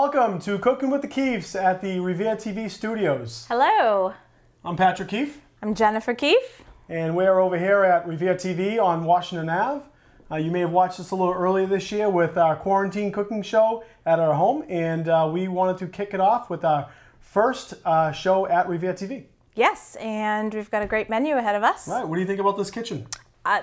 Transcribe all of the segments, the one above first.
welcome to Cooking with the Keefes at the RevereTV studios. Hello. I'm Patrick Keefe. I'm Jennifer Keefe. And we're over here at RevereTV on Washington Ave. You may have watched us a little earlier this year with our quarantine cooking show at our home, and we wanted to kick it off with our first show at RevereTV. Yes, and we've got a great menu ahead of us. Right, what do you think about this kitchen?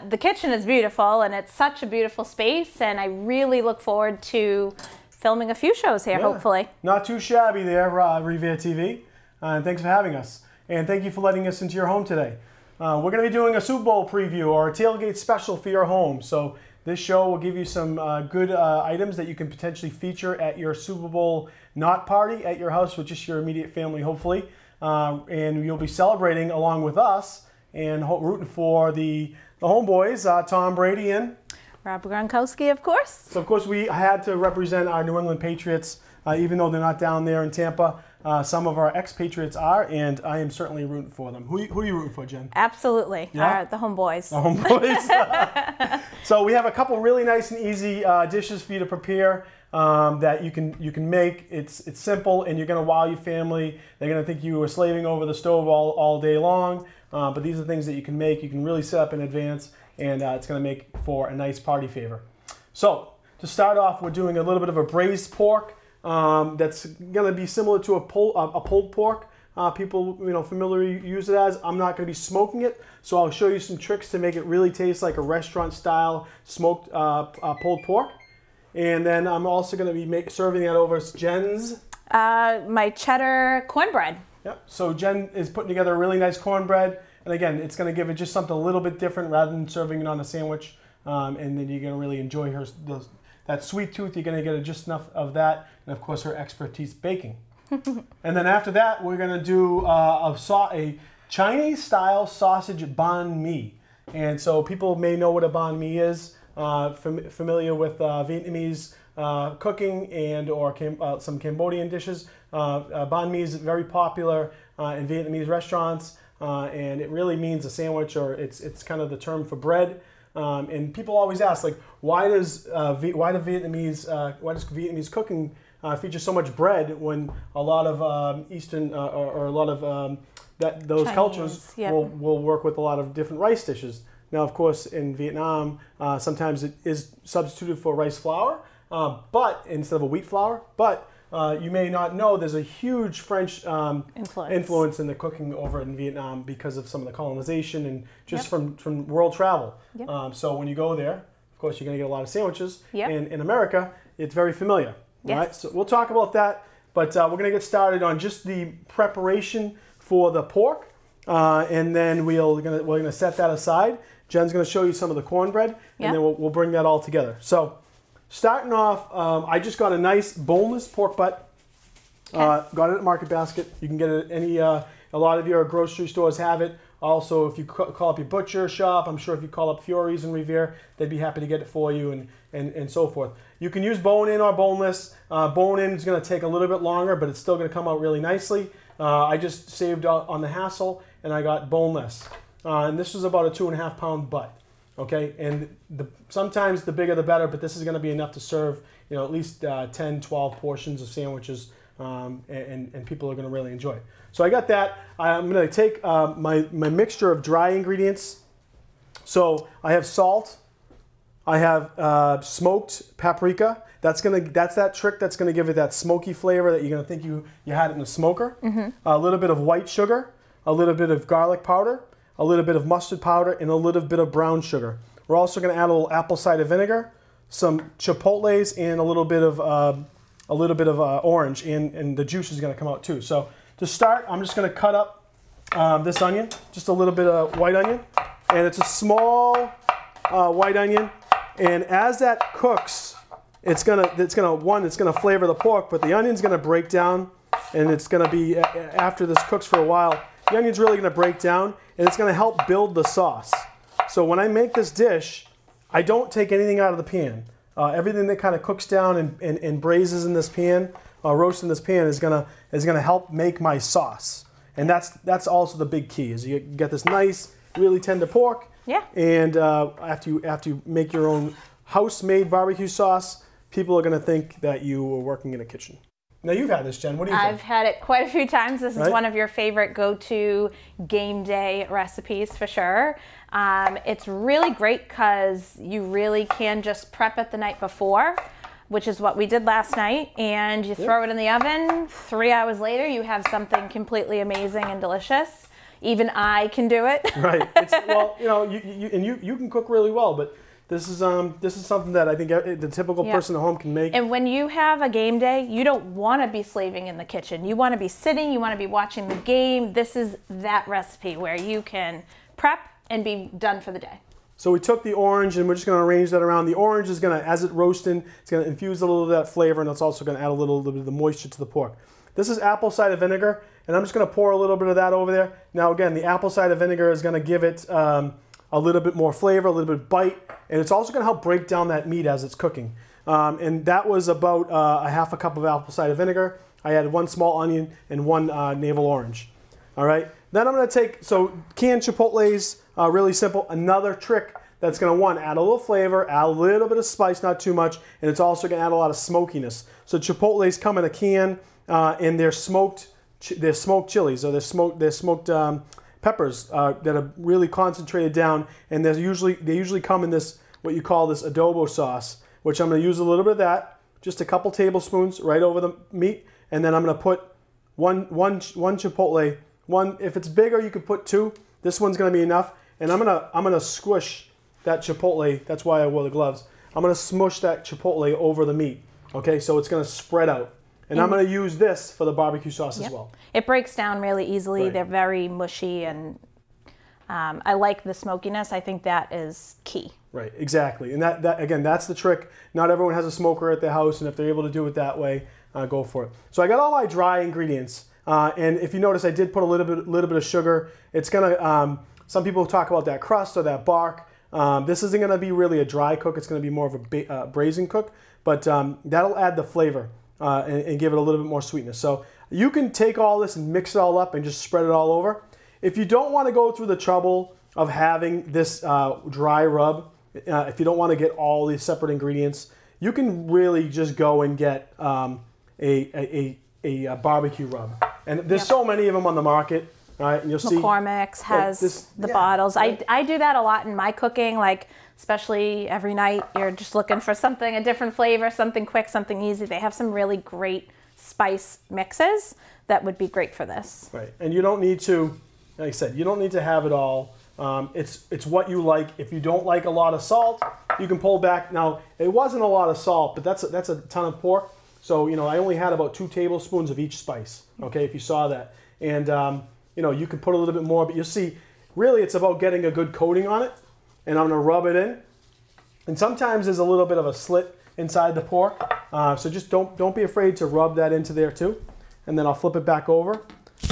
The kitchen is beautiful, and it's such a beautiful space, and I really look forward to filming a few shows here, hopefully. Not too shabby there, RevereTV. And thanks for having us. And thank you for letting us into your home today. We're going to be doing a Super Bowl preview or a tailgate special for your home. So this show will give you some good items that you can potentially feature at your Super Bowl not party at your house with just your immediate family, hopefully. And you'll be celebrating along with us and rooting for the homeboys, Tom Brady and Rob Gronkowski, of course. So, of course, we had to represent our New England Patriots, even though they're not down there in Tampa. Some of our ex-Patriots are, and I am certainly rooting for them. Who are you rooting for, Jen? Absolutely. Yeah? The homeboys. The homeboys. So we have a couple really nice and easy dishes for you to prepare that you can make. It's simple, and you're going to wow your family. They're going to think you were slaving over the stove all day long. But these are things that you can make. You can really set up in advance, and it's going to make for a nice party favor. So to start off, we're doing a little bit of a braised pork that's going to be similar to a pulled pork. People familiarly use it as. I'm not going to be smoking it, so I'll show you some tricks to make it really taste like a restaurant-style smoked pulled pork. And then I'm also going to be serving that over Jen's. My cheddar cornbread. Yep. So Jen is putting together a really nice cornbread, and again, it's going to give it just something a little bit different rather than serving it on a sandwich. And then you're going to really enjoy that sweet tooth. You're going to get just enough of that, and of course her expertise baking. And then after that, we're going to do a Chinese-style sausage banh mi. And so people may know what a banh mi is, familiar with Vietnamese cooking and or some Cambodian dishes. Banh mi is very popular in Vietnamese restaurants, and it really means a sandwich, or it's kind of the term for bread. And people always ask, like, why does Vietnamese cooking feature so much bread when a lot of Eastern or a lot of those Chinese cultures will work with a lot of different rice dishes. Now, of course, in Vietnam, sometimes it is substituted for rice flour, but instead of a wheat flour. But you may not know there's a huge French influence in the cooking over in Vietnam because of some of the colonization and just from world travel. So when you go there, of course, you're going to get a lot of sandwiches. And in America, it's very familiar. Right? So we'll talk about that, but we're going to get started on just the preparation for the pork, and then we're going to set that aside. Jen's going to show you some of the cornbread, and then we'll bring that all together. So starting off, I just got a nice boneless pork butt. Got it at Market Basket. You can get it at a lot of your grocery stores have it. Also, if you call up your butcher shop, I'm sure if you call up Fiore's in Revere, they'd be happy to get it for you and so forth. You can use bone-in or boneless. Bone-in is going to take a little bit longer, but it's still going to come out really nicely. I just saved on the hassle, and I got boneless. And this is about a 2.5 pound butt. Okay, and sometimes the bigger the better, but this is going to be enough to serve at least 10, 12 portions of sandwiches, and people are going to really enjoy it. So I got that. I'm going to take my mixture of dry ingredients. So I have salt. I have smoked paprika. That's that trick that's going to give it that smoky flavor that you're going to think you had it in a smoker. A little bit of white sugar, a little bit of garlic powder, a little bit of mustard powder, and a little bit of brown sugar. We're also going to add a little apple cider vinegar, some chipotles, and a little bit of orange, and the juice is going to come out too. So to start, I'm just going to cut up this onion, just a little bit of white onion, and it's a small white onion. And as that cooks, it's gonna flavor the pork, but the onion's gonna break down, and it's gonna be after this cooks for a while. The onion's really gonna break down, and it's gonna help build the sauce. So when I make this dish, I don't take anything out of the pan. Everything that kind of cooks down and braises in this pan, roasts in this pan, is gonna help make my sauce. And that's also the big key. Is you get this nice, really tender pork. Yeah. And after you make your own house-made barbecue sauce, people are going to think that you were working in a kitchen. Now you've had this, Jen. What do you think? I've had it quite a few times. This is one of your favorite go-to game day recipes for sure. It's really great because you really can just prep it the night before, which is what we did last night, and you throw it in the oven. 3 hours later, you have something completely amazing and delicious. Even I can do it. Right. Well, you know, you can cook really well, but this is something that I think the typical person at home can make. And when you have a game day, you don't want to be slaving in the kitchen. You want to be sitting, you want to be watching the game. This is that recipe where you can prep and be done for the day. So we took the orange and we're just going to arrange that around. The orange is going to, as it roasting, it's going to infuse a little of that flavor, and it's also going to add a little bit of the moisture to the pork. This is apple cider vinegar, and I'm just going to pour a little bit of that over there. Now again, the apple cider vinegar is going to give it a little bit more flavor, a little bit of bite, and it's also going to help break down that meat as it's cooking. And that was about a half a cup of apple cider vinegar. I added 1 small onion and 1 navel orange. All right. Then I'm going to take, so canned chipotles, really simple. Another trick that's going to, add a little flavor, add a little bit of spice, not too much, and it's also going to add a lot of smokiness. So chipotles come in a can, and they're smoked chilies, or they're smoked peppers that are really concentrated down, and they usually come in this, what you call this adobo sauce, which I'm going to use a little bit of that, just a couple tablespoons right over the meat, and then I'm going to put one chipotle. If it's bigger, you could put 2. This one's going to be enough, and I'm gonna squish that chipotle. That's why I wore the gloves. I'm gonna smush that chipotle over the meat. Okay, so it's gonna spread out, and I'm gonna use this for the barbecue sauce as well. It breaks down really easily. Right. They're very mushy, and I like the smokiness. I think that is key. Right, exactly, and that again, that's the trick. Not everyone has a smoker at their house, and if they're able to do it that way, go for it. So I got all my dry ingredients. And if you notice, I did put a little bit of sugar. It's gonna. Some people talk about that crust or that bark. This isn't gonna be really a dry cook. It's gonna be more of a braising cook, but that'll add the flavor and give it a little bit more sweetness. So you can take all this and mix it all up and just spread it all over. If you don't want to go through the trouble of having this dry rub, if you don't want to get all these separate ingredients, you can really just go and get a barbecue rub. And there's so many of them on the market, right? And you'll see McCormick's has the bottles. Right. I do that a lot in my cooking, like especially every night you're just looking for something, a different flavor, something quick, something easy. They have some really great spice mixes that would be great for this. Right, and you don't need to, like I said, you don't need to have it all. It's what you like. If you don't like a lot of salt, you can pull back. Now, it wasn't a lot of salt, but that's a ton of pork. So, you know, I only had about 2 tablespoons of each spice, okay, if you saw that. And, you know, you can put a little bit more, but you'll see, really it's about getting a good coating on it. And I'm going to rub it in. And sometimes there's a little bit of a slit inside the pork. So just don't be afraid to rub that into there too. And then I'll flip it back over.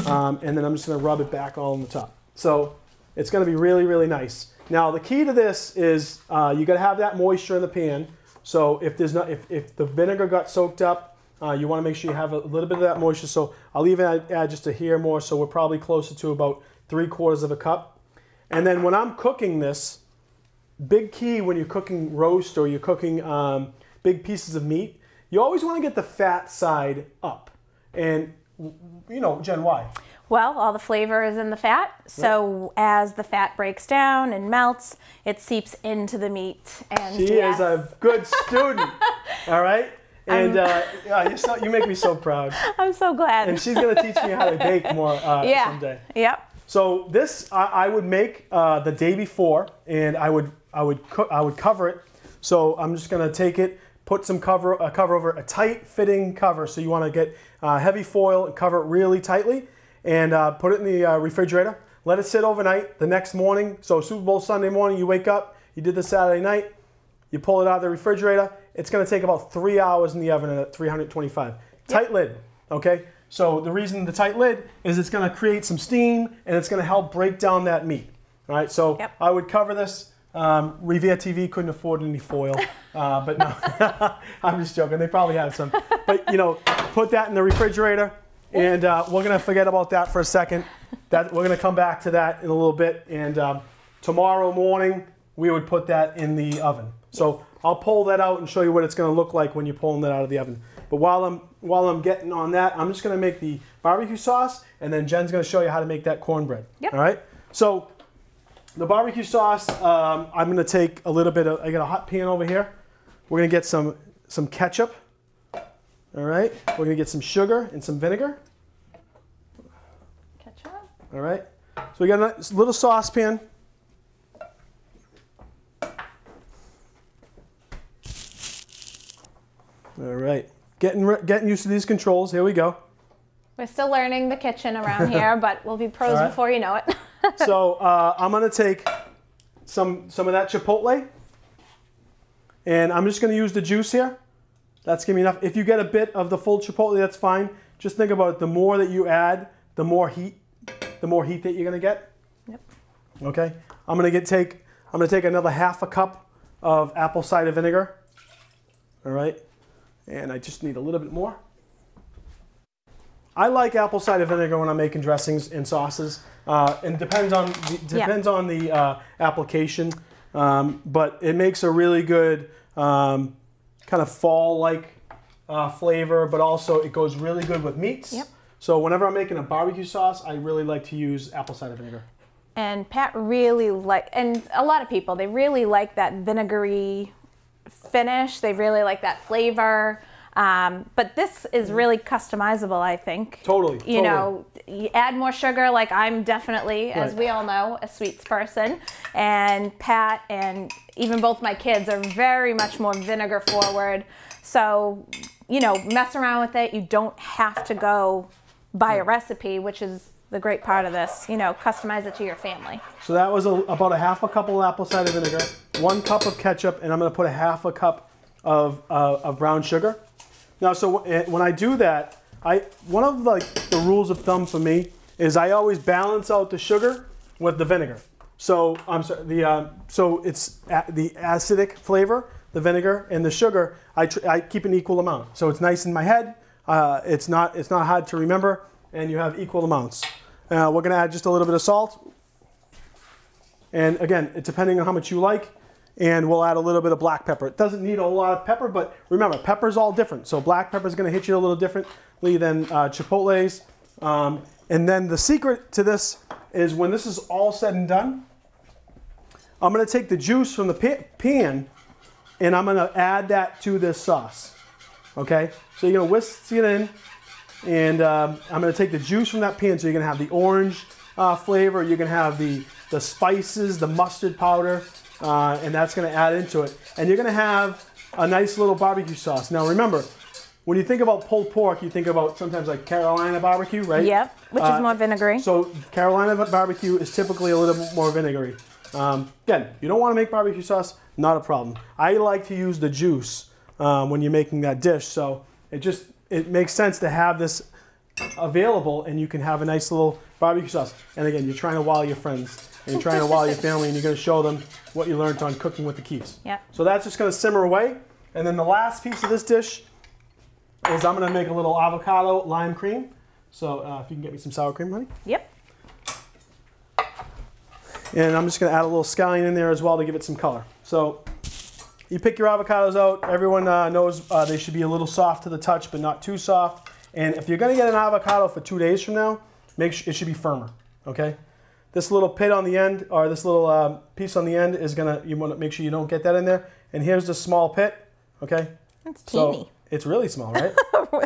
And then I'm just going to rub it back all on the top. So it's going to be really, really nice. Now, the key to this is you got to have that moisture in the pan. So if the vinegar got soaked up, you want to make sure you have a little bit of that moisture. So I'll even add just a hair more. So we're probably closer to about 3/4 of a cup. And then when I'm cooking this, big key when you're cooking roast or you're cooking big pieces of meat, you always want to get the fat side up. And you know, Jen, why? Well, all the flavor is in the fat, so as the fat breaks down and melts, it seeps into the meat. And she is a good student, all right? And you make me so proud. I'm so glad. And she's going to teach me how to bake more someday. Yep. So this I would make the day before, and I would cover it. So I'm just going to take it, put some cover over a tight fitting cover. So you want to get heavy foil and cover it really tightly. And put it in the refrigerator. Let it sit overnight. The next morning, so Super Bowl Sunday morning, you wake up, you did this Saturday night, you pull it out of the refrigerator. It's going to take about 3 hours in the oven at 325. Tight lid, okay? So the reason the tight lid is it's going to create some steam and it's going to help break down that meat. All right, so I would cover this. RevereTV couldn't afford any foil, but no, I'm just joking. They probably have some. But, you know, put that in the refrigerator. And we're going to forget about that for a second. We're going to come back to that in a little bit. And tomorrow morning, we would put that in the oven. So I'll pull that out and show you what it's going to look like when you're pulling that out of the oven. But while I'm getting on that, I'm just going to make the barbecue sauce, and then Jen's going to show you how to make that cornbread. Yep. All right. So the barbecue sauce, I'm going to take a little bit of. I got a hot pan over here. We're going to get some ketchup. All right. We're going to get some sugar and some vinegar. Ketchup. All right. So we got a little saucepan. All right. Getting used to these controls. Here we go. We're still learning the kitchen around here, but we'll be pros before you know it. So I'm going to take some of that chipotle, and I'm just going to use the juice here. That's going to be enough. If you get a bit of the full chipotle, that's fine. Just think about it. The more that you add, the more heat that you're going to get. Yep. Okay. I'm going to take another half a cup of apple cider vinegar. All right. And I just need a little bit more. I like apple cider vinegar when I'm making dressings and sauces. And depends on the application, but it makes a really good kind of fall-like flavor, but also it goes really good with meats. Yep. So whenever I'm making a barbecue sauce, I really like to use apple cider vinegar. And Pat really and a lot of people, they really like that vinegary finish. They really like that flavor. But this is really customizable, I think. Totally. You know, you add more sugar, like I'm definitely, as we all know, a sweets person. And Pat and even both my kids are very much more vinegar forward. So, you know, mess around with it. You don't have to go buy a recipe, which is the great part of this. You know, customize it to your family. So that was about a half a cup of apple cider vinegar, 1 cup of ketchup, and I'm going to put a half a cup of brown sugar. Now, so when I do that, one of the rules of thumb for me is I always balance out the sugar with the vinegar. So I'm sorry, so it's the acidic flavor, the vinegar, and the sugar. I keep an equal amount, so it's nice in my head. It's not hard to remember, and you have equal amounts. We're going to add just a little bit of salt, and again, depending on how much you like. And we'll add a little bit of black pepper. It doesn't need a whole lot of pepper, but remember, pepper's all different. So black pepper is going to hit you a little differently than chipotles. And then the secret to this is when this is all said and done, I'm going to take the juice from the pan and I'm going to add that to this sauce. Okay? So you're going to whisk it in, and I'm going to take the juice from that pan. So you're going to have the orange flavor. You're going to have the spices, the mustard powder. And that's going to add into it. And you're going to have a nice little barbecue sauce. Now remember, when you think about pulled pork, you think about sometimes like Carolina barbecue, right? Yep, which is more vinegary. So Carolina barbecue is typically a little bit more vinegary. Again, you don't want to make barbecue sauce, not a problem. I like to use the juice when you're making that dish. So it makes sense to have this available, and you can have a nice little barbecue sauce. And again, you're trying to wow your friends. And you're trying to wow your family, and you're going to show them what you learned on cooking with the Keefes. Yep. So that's just going to simmer away. And then the last piece of this dish is I'm going to make a little avocado lime cream. So if you can get me some sour cream, honey. Yep. And I'm just going to add a little scallion in there as well to give it some color. So you pick your avocados out. Everyone knows they should be a little soft to the touch, but not too soft. And if you're going to get an avocado for 2 days from now, make sure it should be firmer. Okay. This little pit on the end, or this little piece on the end, is you want to make sure you don't get that in there. And here's the small pit, okay? It's teeny. So it's really small, right?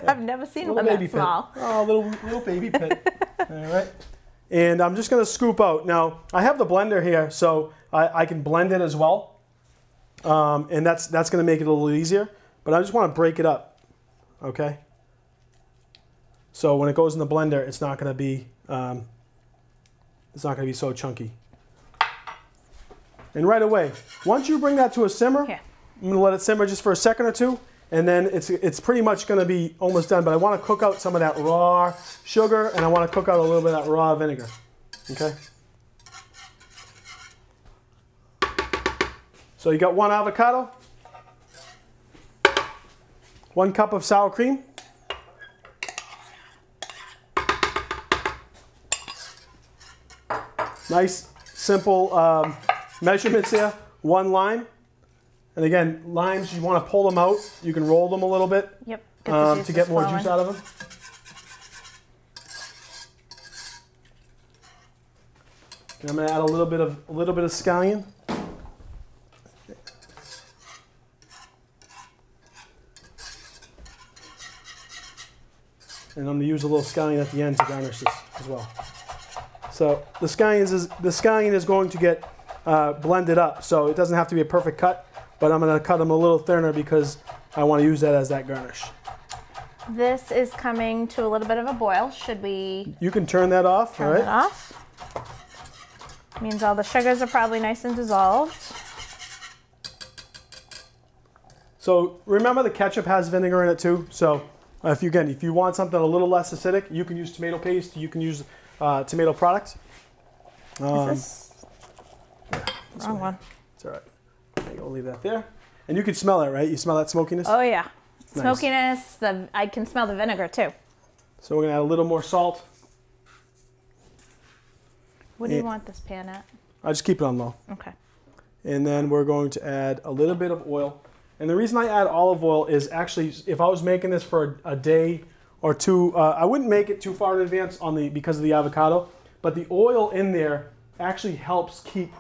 I've never seen one that small. Oh, little baby pit. All right. And I'm just going to scoop out. Now, I have the blender here, so I can blend it as well. And that's going to make it a little easier. But I just want to break it up, okay? So when it goes in the blender, it's not going to be... it's not going to be so chunky. And right away, once you bring that to a simmer, I'm going to let it simmer just for a second or two, and then it's pretty much going to be almost done. But I want to cook out some of that raw sugar, and I want to cook out a little bit of that raw vinegar. Okay? So you got 1 avocado, 1 cup of sour cream, nice, simple measurements here. 1 lime. And again, limes, you want to pull them out. You can roll them a little bit. Yep. to get more juice out of them. And I'm going to add a little bit of scallion. And I'm going to use a little scallion at the end to garnish this as well. So the scallion is going to get blended up, so it doesn't have to be a perfect cut, but I'm going to cut them a little thinner because I want to use that as that garnish. This is coming to a little bit of a boil. Should we? You can turn that off. Turn it off. Means all the sugars are probably nice and dissolved. So remember, the ketchup has vinegar in it too. So if you want something a little less acidic, you can use tomato paste. You can use tomato products. Is this? Wrong one. It's all right. I'll leave that there. And you can smell it, right? You smell that smokiness? Oh yeah. Nice. Smokiness. I can smell the vinegar too. So we're gonna add a little more salt. What do you want this pan at? I'll just keep it on low. Okay. And then we're going to add a little bit of oil. And the reason I add olive oil is actually, if I was making this for a day or two, I wouldn't make it too far in advance because of the avocado. But the oil in there actually helps keep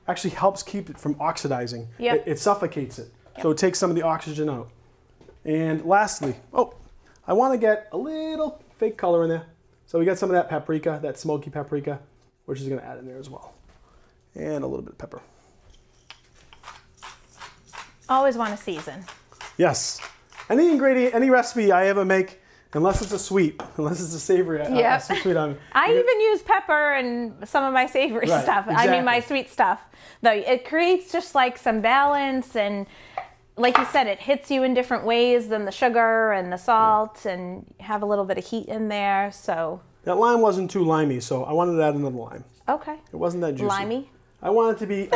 it from oxidizing. Yep. It suffocates it. Yep. So it takes some of the oxygen out. And lastly, I want to get a little fake color in there. So we got some of that paprika, that smoky paprika, which is going to add in there as well. And a little bit of pepper. Always want to season. Yes. Any ingredient, any recipe I ever make, unless it's a sweet, unless it's a savory, sweet on. I even use pepper in some of my savory stuff. Exactly. I mean, my sweet stuff. Though it creates just like some balance, and like you said, it hits you in different ways than the sugar and the salt, and have a little bit of heat in there. So that lime wasn't too limey, so I wanted to add another lime. Okay. It wasn't that juicy. Limey. I want it to be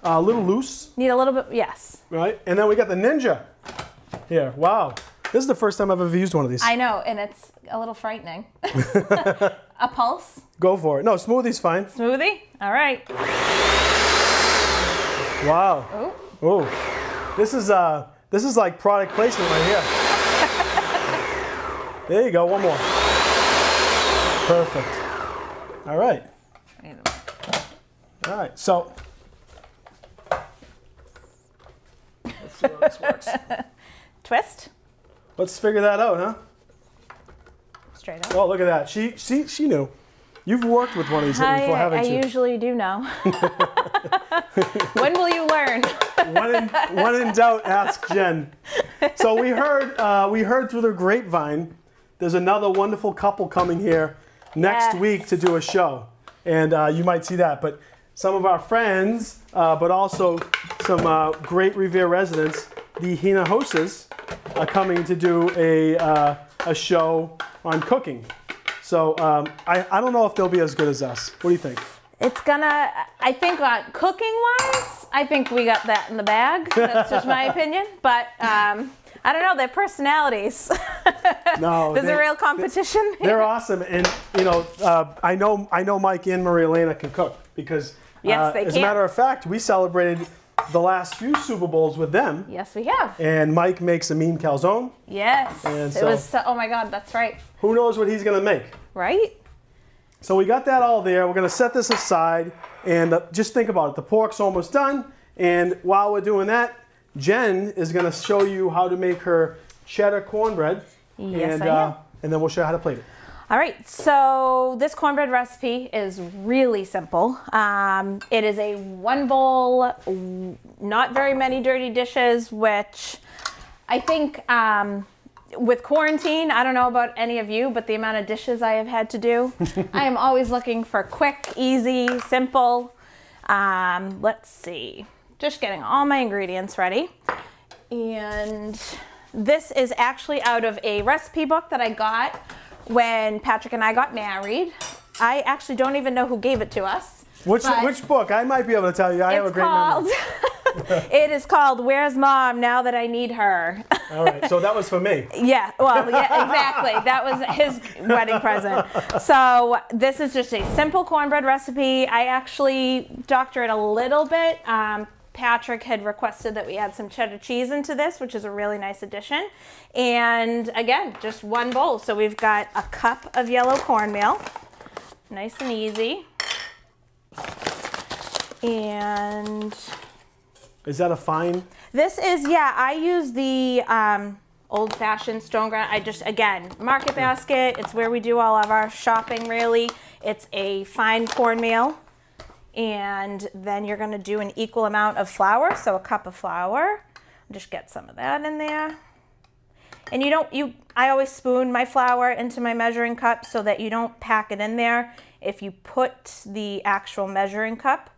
a little loose. Need a little bit, yes. Right, and then we got the Ninja here. Wow, this is the first time I've ever used one of these. I know, and it's a little frightening. A pulse? Go for it. No, smoothie's fine. Smoothie? All right. Wow. Oh. Oh, this is like product placement right here. There you go. One more. Perfect. All right. All right. So let's see how this works. Twist. Let's figure that out, huh? Straight up. Oh, look at that. She knew. You've worked with one of these before, haven't you? I usually do know. When will you learn? When in doubt, ask Jen. So we heard through the grapevine, there's another wonderful couple coming here next week to do a show, and you might see that. But some of our friends, but also some great Revere residents, the Hinahosas, are coming to do a show on cooking. So I don't know if they'll be as good as us. What do you think? It's gonna, I think cooking-wise, I think we got that in the bag. That's just my opinion. But I don't know, their personalities. No, there's a real competition. They're awesome, and you know, I know Mike and Maria Elena can cook because yes, they as a matter of fact, we celebrated the last few Super Bowls with them. Yes, we have. And Mike makes a mean calzone. Yes. And it was so, oh my God, that's right. Who knows what he's gonna make? Right? So we got that all there. We're gonna set this aside and just think about it. The pork's almost done. And while we're doing that, Jen is gonna show you how to make her cheddar cornbread. Yes, I am. And then we'll show you how to plate it. All right, so this cornbread recipe is really simple. It is a one bowl, not very many dirty dishes, which I think with quarantine, I don't know about any of you, but the amount of dishes I have had to do, I am always looking for quick, easy, simple. Let's see, just getting all my ingredients ready. And this is actually out of a recipe book that I got when Patrick and I got married. I actually don't even know who gave it to us. Which book? I might be able to tell you. I have a great memory. It is called Where's Mom Now That I Need Her? All right, so that was for me. Yeah, well, yeah, exactly. That was his wedding present. So this is just a simple cornbread recipe. I actually doctor it a little bit. Patrick had requested that we add some cheddar cheese into this, which is a really nice addition. And again, just one bowl. So we've got a cup of yellow cornmeal, nice and easy. And is that a fine? This is, yeah, I use the old-fashioned stone ground. I just, again, Market Basket. It's where we do all of our shopping, really. It's a fine cornmeal. And then you're going to do an equal amount of flour, so a cup of flour. Just get some of that in there. And I always spoon my flour into my measuring cup so that you don't pack it in there. If you put the actual measuring cup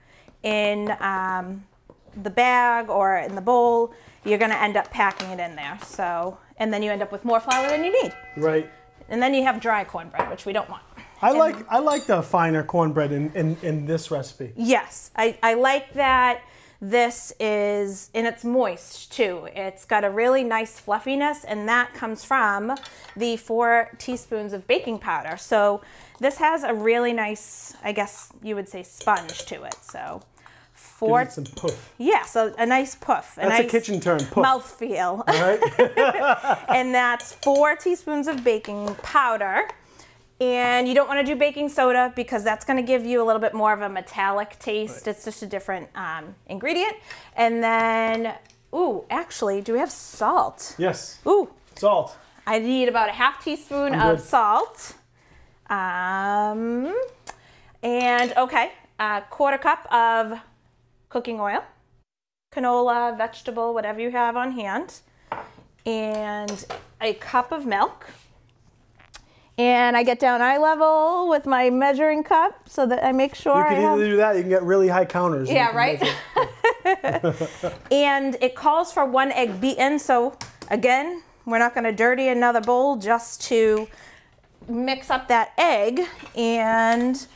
in the bag or in the bowl, you're going to end up packing it in there. So, and then you end up with more flour than you need. Right. And then you have dry cornbread, which we don't want. I like the finer cornbread in this recipe. Yes, I like that. This is, and it's moist too. It's got a really nice fluffiness, and that comes from the 4 teaspoons of baking powder. So this has a really nice, I guess you would say, sponge to it. So give it some poof. Yeah, so a nice poof. That's nice a kitchen term, poof. Mouthfeel. All right. And that's 4 teaspoons of baking powder. And you don't want to do baking soda because that's going to give you a little bit more of a metallic taste. Right. It's just a different ingredient. And then, ooh, actually, do we have salt? Yes. Ooh. Salt. I need about a half teaspoon of salt. And, okay, a 1/4 cup of cooking oil, canola, vegetable, whatever you have on hand, and a cup of milk. And I get down eye level with my measuring cup so that I make sure you can either do that, you can get really high counters. Yeah, right? And it calls for 1 egg beaten. So again, we're not going to dirty another bowl just to mix up that egg. And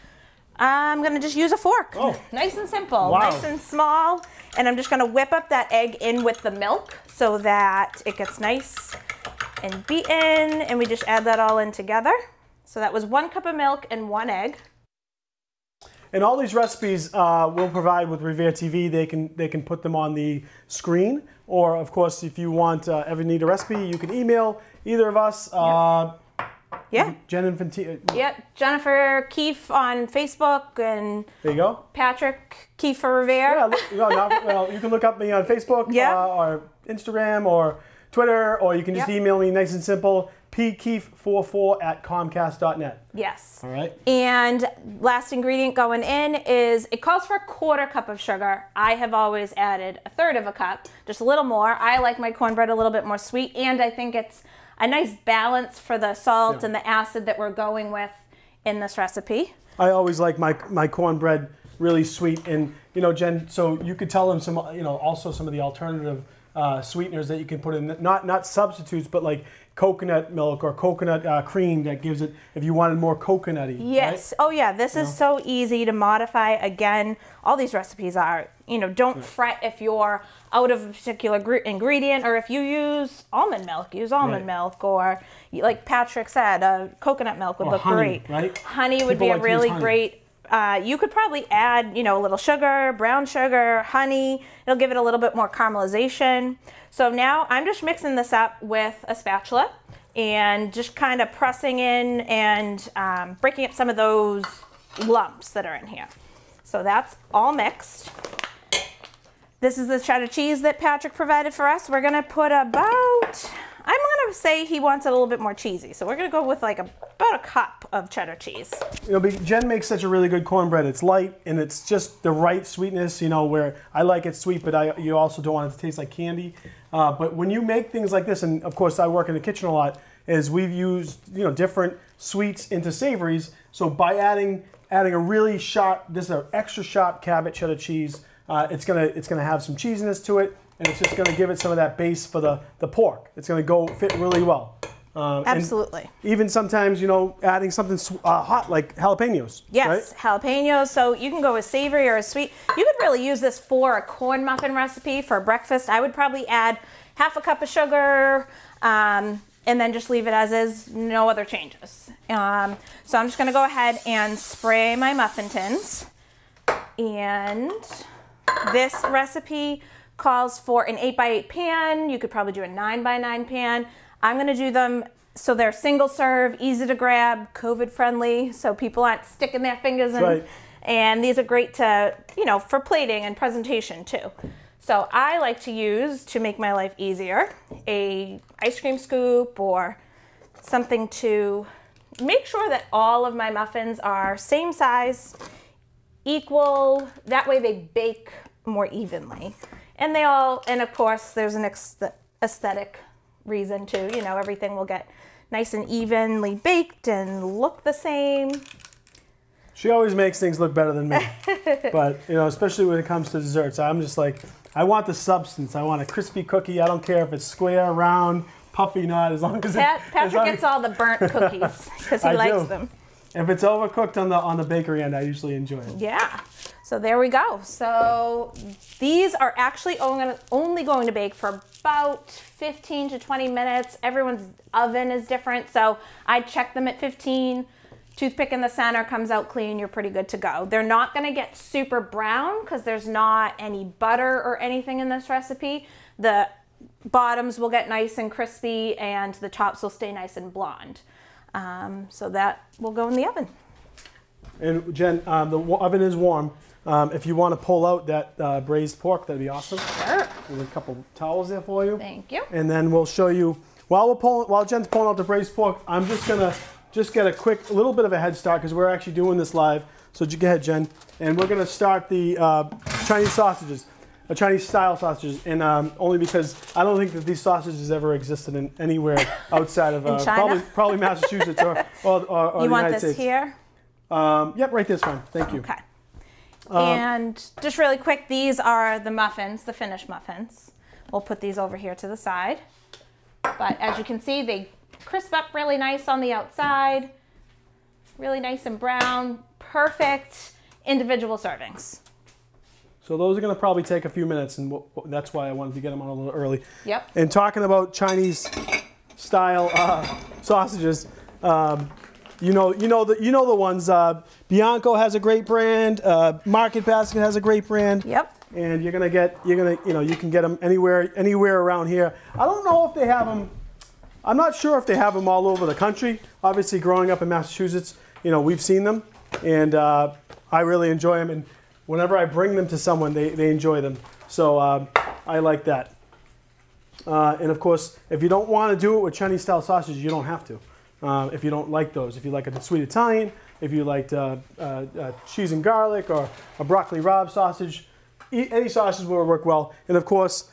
I'm going to just use a fork. Oh. Nice and simple, wow. Nice and small. And I'm just going to whip up that egg in with the milk so that it gets nice and beaten, and we just add that all in together. So that was 1 cup of milk and 1 egg. And all these recipes we'll provide with RevereTV. They can put them on the screen, or of course, if you want ever need a recipe, you can email either of us. Yeah. Jen Infantino. Yeah, Jennifer Keefe on Facebook, and there you go. Patrick Keefe for Revere. Yeah, you can look up me on Facebook, or Instagram, or Twitter, or you can just email me, nice and simple, pkeefe44@comcast.net. Yes. All right. And last ingredient going in is, it calls for a 1/4 cup of sugar. I have always added 1/3 of a cup, just a little more. I like my cornbread a little bit more sweet, and I think it's a nice balance for the salt and the acid that we're going with in this recipe. I always like my cornbread really sweet, and Jen, so you could tell them some, also some of the alternative sweeteners that you can put in, not substitutes, but like coconut milk or coconut cream that gives it, if you wanted more coconutty. Yes. Right? Oh yeah, this is so easy to modify. Again, all these recipes are, don't fret if you're out of a particular ingredient, or if you use almond milk, use almond milk, or like Patrick said, coconut milk would look honey, great. Right? Honey would be a really great. You could probably add, a little sugar, brown sugar, honey. It'll give it a little bit more caramelization. So now I'm just mixing this up with a spatula and just kind of pressing in and breaking up some of those lumps that are in here. So that's all mixed. This is the cheddar cheese that Patrick provided for us. We're going to put about, I'm going to say he wants it a little bit more cheesy. So we're going to go with like about a cup of cheddar cheese. Jen makes such a really good cornbread. It's light and it's just the right sweetness, where I like it sweet, but you also don't want it to taste like candy. But when you make things like this, and of course I work in the kitchen a lot, is we've used, different sweets into savories. So by adding a really sharp, this is an extra sharp Cabot cheddar cheese, it's gonna have some cheesiness to it, and it's just gonna give it some of that base for the pork. It's gonna fit really well. Absolutely. Even sometimes, adding something hot like jalapenos. Yes, right? Jalapenos. So you can go with savory or sweet. You could really use this for a corn muffin recipe for breakfast. I would probably add 1/2 cup of sugar, and then just leave it as is, no other changes. So I'm just going to go ahead and spray my muffin tins. And This recipe calls for an 8x8 pan. You could probably do a 9x9 pan. I'm gonna do them so they're single serve, easy to grab, COVID friendly, so people aren't sticking their fingers in. Right. And these are great to, you know, for plating and presentation too. So I like to use, to make my life easier, a ice cream scoop or something to make sure that all of my muffins are same size, equal, that way they bake more evenly. And they all, and of course there's an aesthetic reason too, you know, everything will get nice and evenly baked and look the same. She always makes things look better than me. But, you know, especially when it comes to desserts, I'm just like, I want the substance. I want a crispy cookie. I don't care if it's square, round, puffy, not, as long as Patrick gets all the burnt cookies because he likes them. If it's overcooked on the bakery end, I usually enjoy it. Yeah. So there we go. So these are actually only going to bake for about 15 to 20 minutes. Everyone's oven is different, so I check them at 15. Toothpick in the center, comes out clean, you're pretty good to go. They're not gonna get super brown because there's not any butter or anything in this recipe. The bottoms will get nice and crispy and the tops will stay nice and blonde. So that will go in the oven. And Jen, the oven is warm. If you want to pull out that braised pork, that'd be awesome. Sure. There's a couple towels there for you. Thank you. And then we'll show you, while Jen's pulling out the braised pork, I'm just gonna get a little bit of a head start because we're actually doing this live. So go ahead, Jen. And we're gonna start the Chinese sausages, Chinese style sausages, and only because I don't think that these sausages ever existed in anywhere outside of probably Massachusetts or the United States. You want this here? Yep, right there's fine. Thank you. Okay. And just really quick, these are the muffins, the finished muffins. We'll put these over here to the side. But as you can see, they crisp up really nice on the outside, really nice and brown, perfect individual servings. So those are going to probably take a few minutes, and that's why I wanted to get them on a little early. Yep. And talking about Chinese style sausages, you know the ones. Bianco has a great brand. Market Basket has a great brand. Yep. And you can get them anywhere around here. I don't know if they have them. I'm not sure if they have them all over the country. Obviously, growing up in Massachusetts, we've seen them, and I really enjoy them. And whenever I bring them to someone, they enjoy them. So I like that. And of course, if you don't want to do it with Chinese style sausage, you don't have to. If you don't like those, if you like a sweet Italian, if you liked cheese and garlic or a broccoli rabe sausage, any sausage will work well. And of course,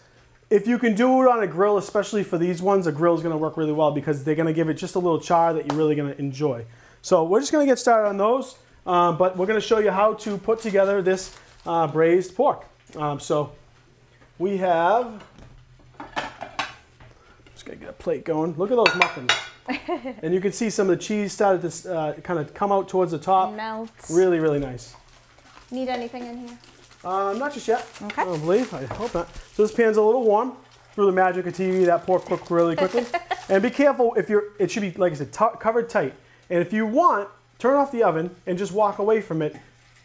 if you can do it on a grill, especially for these ones, a grill is going to work really well because they're going to give it just a little char that you're really going to enjoy. So we're just going to get started on those, but we're going to show you how to put together this braised pork. So we have, just going to get a plate going. Look at those muffins. And you can see some of the cheese started to kind of come out towards the top. Melts. Really, really nice. Need anything in here? Not just yet. Okay. I don't believe. I hope not. So this pan's a little warm. Through the magic of TV, that pork cooked really quickly. And be careful if it should be, like I said, covered tight. And if you want, turn off the oven and just walk away from it.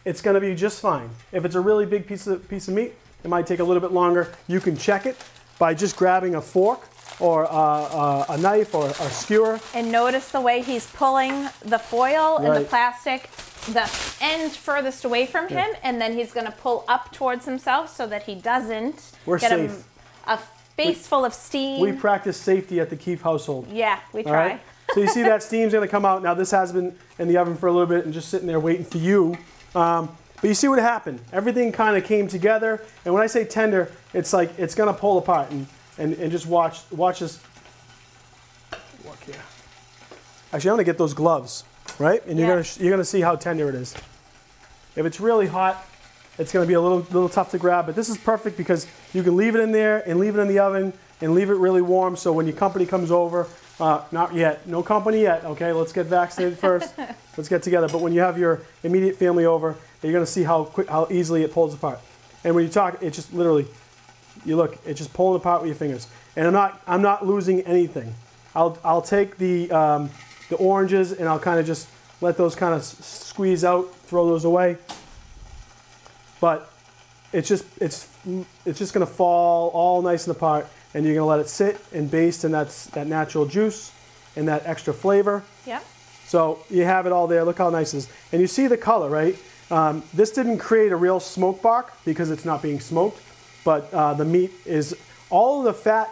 It's going to be just fine. If it's a really big piece of meat, it might take a little bit longer. You can check it by just grabbing a fork or a knife or a skewer. And notice the way he's pulling the foil and the plastic, the end furthest away from him, and then he's going to pull up towards himself so that he doesn't get a face full of steam. We practice safety at the Keefe household. Yeah, we try. Right? So you see that steam's going to come out. Now this has been in the oven for a little bit and just sitting there waiting for you. But you see what happened. Everything kind of came together. And when I say tender, it's like it's going to pull apart. And just watch this. Look here. Actually, I'm going to get those gloves, right? And you're going to see how tender it is. If it's really hot, it's going to be a little tough to grab. But this is perfect because you can leave it in there and leave it in the oven and leave it really warm. So when your company comes over, not yet, no company yet. Okay, let's get vaccinated first. Let's get together. But when you have your immediate family over, you're going to see how easily it pulls apart. And when you talk, it just literally. You look, it's just pulling apart with your fingers. And I'm not losing anything. I'll take the oranges and I'll kind of just let those kind of squeeze out, throw those away. But it's just gonna fall all nice and apart, and you're gonna let it sit and baste in that natural juice and that extra flavor. Yeah. So you have it all there. Look how nice it is, and you see the color, right? This didn't create a real smoke bark because it's not being smoked, but the meat is all of the fat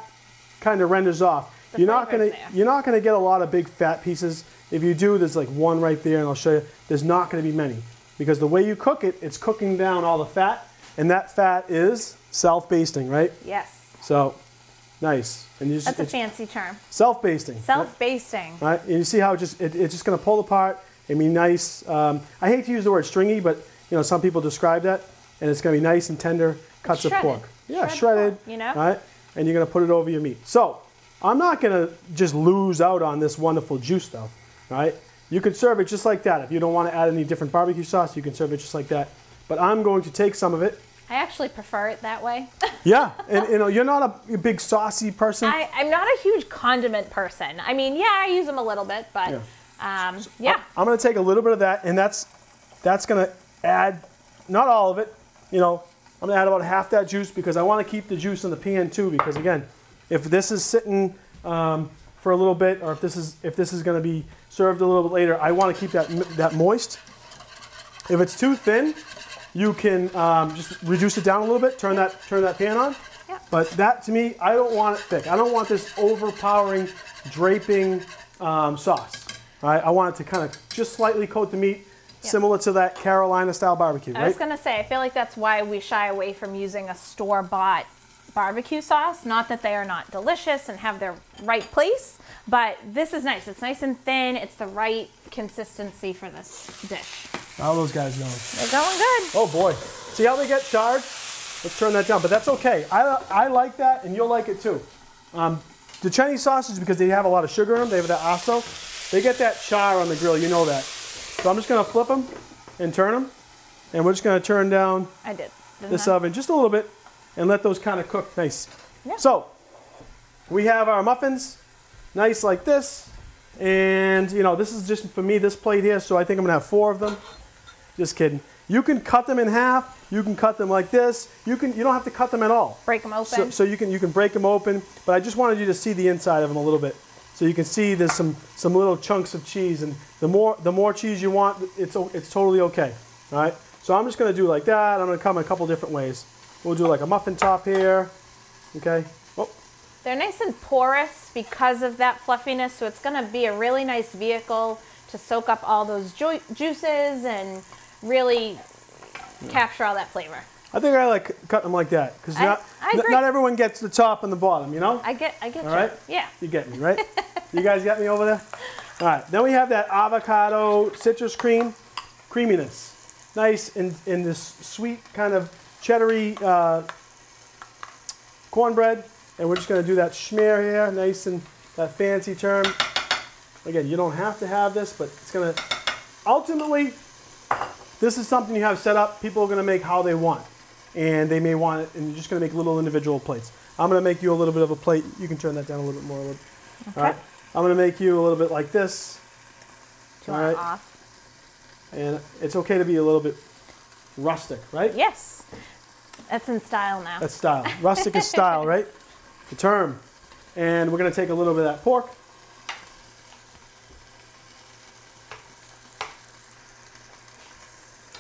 kind of renders off. You're not gonna get a lot of big fat pieces. If you do, there's like one right there, and I'll show you. There's not gonna be many because the way you cook it, it's cooking down all the fat, and that fat is self-basting, right? Yes. So nice. And you just, that's a fancy term. Self-basting. Self-basting. Right? And you see how it's just gonna pull apart and be nice. I hate to use the word stringy, but you know some people describe that, and it's gonna be nice and tender cuts of pork. Yeah, shredded. Pork, you know. Right? And you're gonna put it over your meat. So I'm not gonna just lose out on this wonderful juice though, right? You could serve it just like that. If you don't want to add any different barbecue sauce, you can serve it just like that. But I'm going to take some of it. I actually prefer it that way. Yeah, and you know, you're not a big saucy person. I'm not a huge condiment person. I mean, yeah, I use them a little bit, but yeah. I'm gonna take a little bit of that, and that's gonna add, not all of it, you know, I'm gonna add about half that juice because I want to keep the juice in the pan too. Because again, if this is sitting for a little bit, or if this is going to be served a little bit later, I want to keep that moist. If it's too thin, you can just reduce it down a little bit. Turn that pan on. Yeah. But that to me, I don't want it thick. I don't want this overpowering, draping sauce. Right? I want it to kind of just slightly coat the meat. Similar to that Carolina-style barbecue, right? I was going to say, I feel like that's why we shy away from using a store-bought barbecue sauce. Not that they are not delicious and have their right place, but this is nice. It's nice and thin. It's the right consistency for this dish. How are those guys going? They're going good. Oh, boy. See how they get charred? Let's turn that down, but that's okay. I like that, and you'll like it, too. The Chinese sausages, because they have a lot of sugar in them, they have that aso, they get that char on the grill. You know that. So I'm just going to flip them and turn them, and we're just going to turn down this oven just a little bit and let those kind of cook nice. Yeah. So we have our muffins, nice like this, and you know this is just for me this plate here, so I think I'm going to have 4 of them. Just kidding. You can cut them in half. You can cut them like this. You don't have to cut them at all. Break them open. So you can break them open, but I just wanted you to see the inside of them a little bit. So you can see there's some little chunks of cheese, and the more cheese you want, it's totally okay. All right. So I'm just going to do like that. I'm going to come a couple different ways. We'll do like a muffin top here. Okay. Oh. They're nice and porous because of that fluffiness, so it's going to be a really nice vehicle to soak up all those juices and really capture all that flavor. I think I like cutting them like that because not everyone gets the top and the bottom, you know? I get you. All right? Yeah. You get me, right? You guys got me over there? All right. Then we have that avocado citrus creaminess. Nice in this sweet kind of cheddary cornbread. And we're just going to do that schmear here, nice and that fancy term. Again, you don't have to have this, but it's going to, ultimately, this is something you have set up. People are going to make how they want. And they may want it, and you're just going to make little individual plates. I'm going to make you a little bit of a plate. You can turn that down a little bit more. Okay. All right. I'm going to make you a little bit like this. All right. Off. And it's okay to be a little bit rustic, right? Yes. That's in style now. That's style. Rustic is style, right? The term. And we're going to take a little bit of that pork.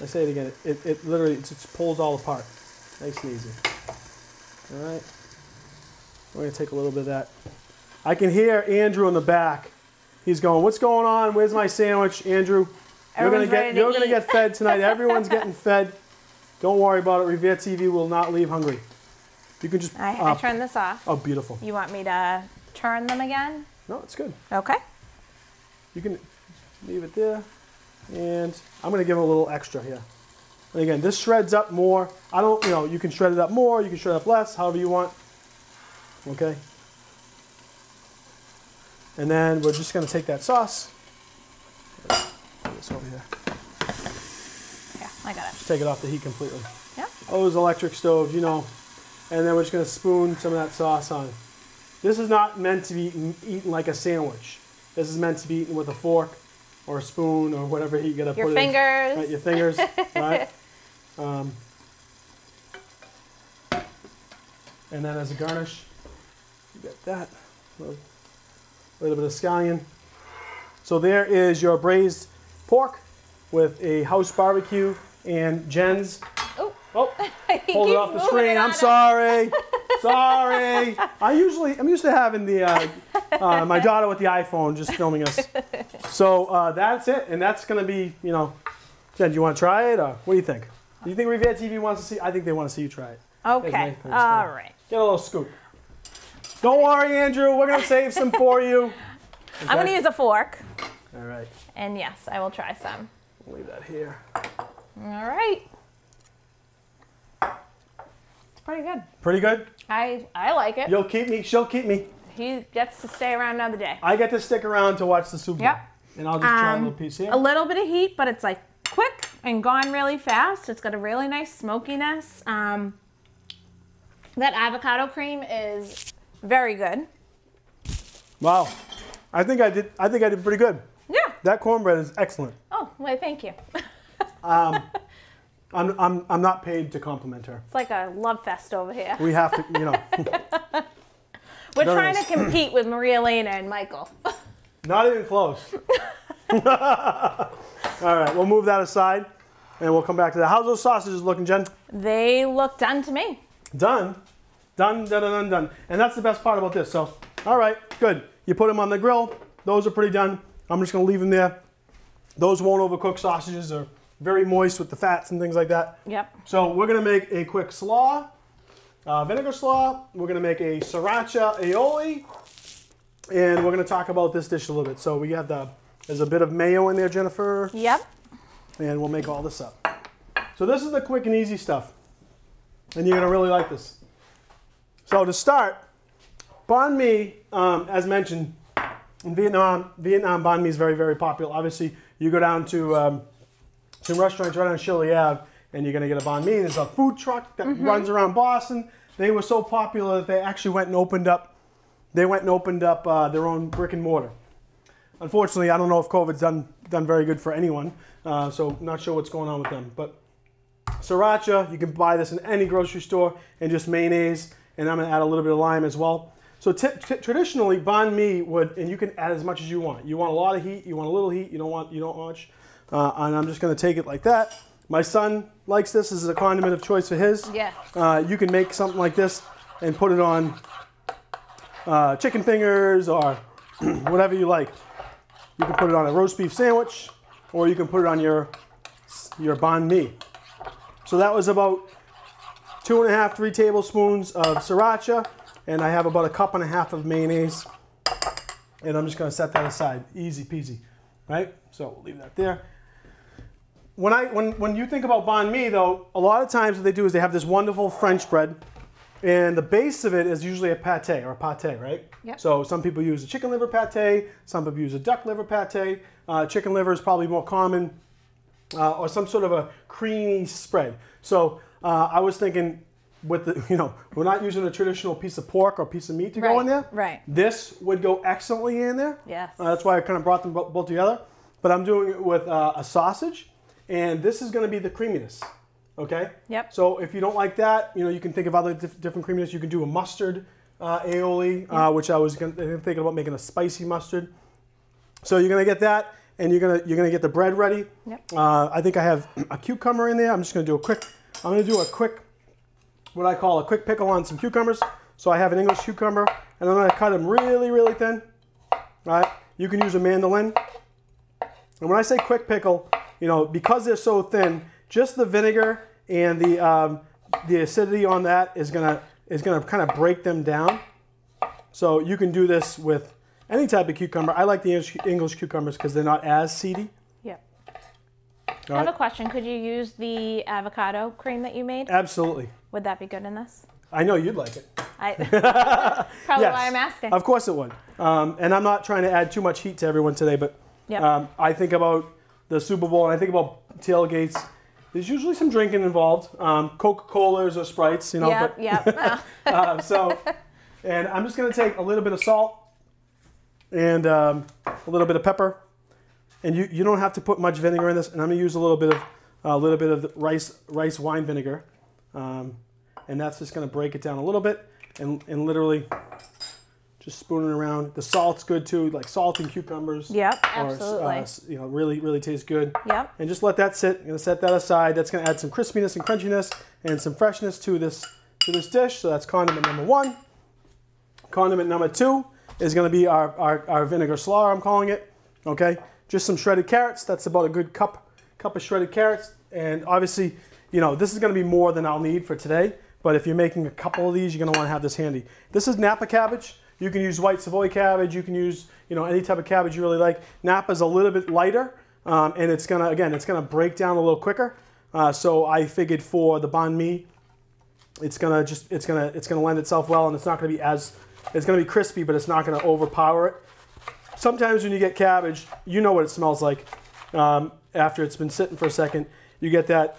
I say it again. It literally just pulls all apart. Nice and easy. All right. We're going to take a little bit of that. I can hear Andrew in the back. He's going, "What's going on? Where's my sandwich, Andrew? You're going to get fed tonight. Everyone's getting fed. Don't worry about it. RevereTV will not leave hungry." You can just. I turn this off. Oh, beautiful. You want me to turn them again? No, it's good. Okay. You can leave it there, and I'm going to give it a little extra here. And again, this shreds up more. You can shred it up more. You can shred it up less, however you want. Okay. And then we're just going to take that sauce. Put this over here. Yeah, I got it. Just take it off the heat completely. Yeah. Those electric stoves, you know. And then we're just going to spoon some of that sauce on. This is not meant to be eaten like a sandwich. This is meant to be eaten with a fork or a spoon or whatever you got to put it in. Your fingers. Right, your fingers. Right. And then as a garnish, you get that. A little bit of scallion. So there is your braised pork with a house barbecue and Jen's. Oh, hold it off the screen. I'm sorry. Sorry. I'm used to having the my daughter with the iPhone just filming us. So that's it, and that's gonna be, you know. Jen, do you want to try it, or what do you think? Do you think RevereTV wants to see? I think they want to see you try it. Okay. All right. Get a little scoop. Don't worry, Andrew. We're gonna save some for you. Okay? I'm gonna use a fork. All right. And yes, I will try some. We'll leave that here. All right. It's pretty good. Pretty good? I like it. You'll keep me. She'll keep me. He gets to stay around another day. I get to stick around to watch the Super Bowl. Yep. And I'll just try a little piece here. A little bit of heat, but it's like quick and gone really fast. It's got a really nice smokiness. That avocado cream is very good. Wow. I think I did pretty good. Yeah. That cornbread is excellent. Oh, well, thank you. I'm not paid to compliment her. It's like a love fest over here. We have to, you know. We're trying to compete with Maria Elena and Michael. Not even close. All right, we'll move that aside, and we'll come back to that. How's those sausages looking, Jen? They look done to me. Done? Done, done, done, done. And that's the best part about this. So, all right, good. You put them on the grill. Those are pretty done. I'm just going to leave them there. Those won't overcook. Sausages are very moist with the fats and things like that. Yep. So we're going to make a quick slaw, vinegar slaw. We're going to make a Sriracha Aioli. And we're going to talk about this dish a little bit. So we have there's a bit of mayo in there, Jennifer. Yep. And we'll make all this up. So this is the quick and easy stuff. And you're going to really like this. So to start, Banh Mi, as mentioned, in Vietnam Banh Mi is very, very popular. Obviously, you go down to some restaurants right on Shirley Ave, and you're going to get a Banh Mi. There's a food truck that runs around Boston. They were so popular that they actually went and opened up their own brick and mortar. Unfortunately, I don't know if COVID's done very good for anyone, so not sure what's going on with them. But Sriracha, you can buy this in any grocery store, and just mayonnaise, and I'm going to add a little bit of lime as well. So traditionally, Banh Mi would, and you can add as much as you want. You want a lot of heat, you want a little heat, you don't want much. And I'm just going to take it like that. My son likes this. This is a condiment of choice for his. Yeah. You can make something like this and put it on chicken fingers or whatever you like. You can put it on a roast beef sandwich, or you can put it on your Banh Mi. So that was about 2.5, 3 tablespoons of Sriracha, and I have about 1.5 cups of mayonnaise. And I'm just going to set that aside, easy peasy, right? So we'll leave that there. When you think about Banh Mi, though, a lot of times what they do is they have this wonderful French bread, and the base of it is usually a pate, right? Yep. So some people use a chicken liver pate, some people use a duck liver pate. Chicken liver is probably more common, or some sort of a creamy spread. So I was thinking, with the, we're not using a traditional piece of pork or piece of meat to go in there. Right. This would go excellently in there. Yes. That's why I kind of brought them both together. But I'm doing it with a sausage, and this is going to be the creaminess. Okay. Yep. So if you don't like that, you can think of other different creaminess. You can do a mustard aioli, which I was thinking about making a spicy mustard. So you're going to get that, and you're going to get the bread ready. Yep. I think I have a cucumber in there. I'm just going to do a quick, what I call a quick pickle on some cucumbers. So I have an English cucumber, and I'm going to cut them really, really thin. Right? You can use a mandolin. And when I say quick pickle, because they're so thin, just the vinegar and the acidity on that is gonna kind of break them down. So you can do this with any type of cucumber. I like the English cucumbers because they're not as seedy. Yep. All I have a question. Could you use the avocado cream that you made? Absolutely. Would that be good in this? I know you'd like it. Probably Yes. why I'm asking. Of course it would. And I'm not trying to add too much heat to everyone today, but Yep. I think about the Super Bowl and I think about tailgates. There's usually some drinking involved, Coca-Colas or Sprites, Yep. And I'm just going to take a little bit of salt and a little bit of pepper, and you don't have to put much vinegar in this. And I'm going to use a little bit of the rice wine vinegar, and that's just going to break it down a little bit, and literally just spoon it around. The salt's good too, like salt and cucumbers. Yep, absolutely. You know, really tastes good. Yep. And just let that sit. I'm going to set that aside. That's going to add some crispiness and crunchiness and some freshness to this dish. So that's condiment number 1. Condiment number 2 is going to be our vinegar slaw, I'm calling it. Okay, just some shredded carrots. That's about a good cup of shredded carrots. And obviously, you know, this is going to be more than I'll need for today. But if you're making a couple of these, you're going to want to have this handy. This is Napa cabbage. You can use white Savoy cabbage. You can use, you know, any type of cabbage you really like. Napa's a little bit lighter, and it's gonna break down a little quicker. So I figured for the banh mi, it's gonna lend itself well, and it's not gonna be it's gonna be crispy, but it's not gonna overpower it. Sometimes when you get cabbage, you know what it smells like after it's been sitting for a second. You get that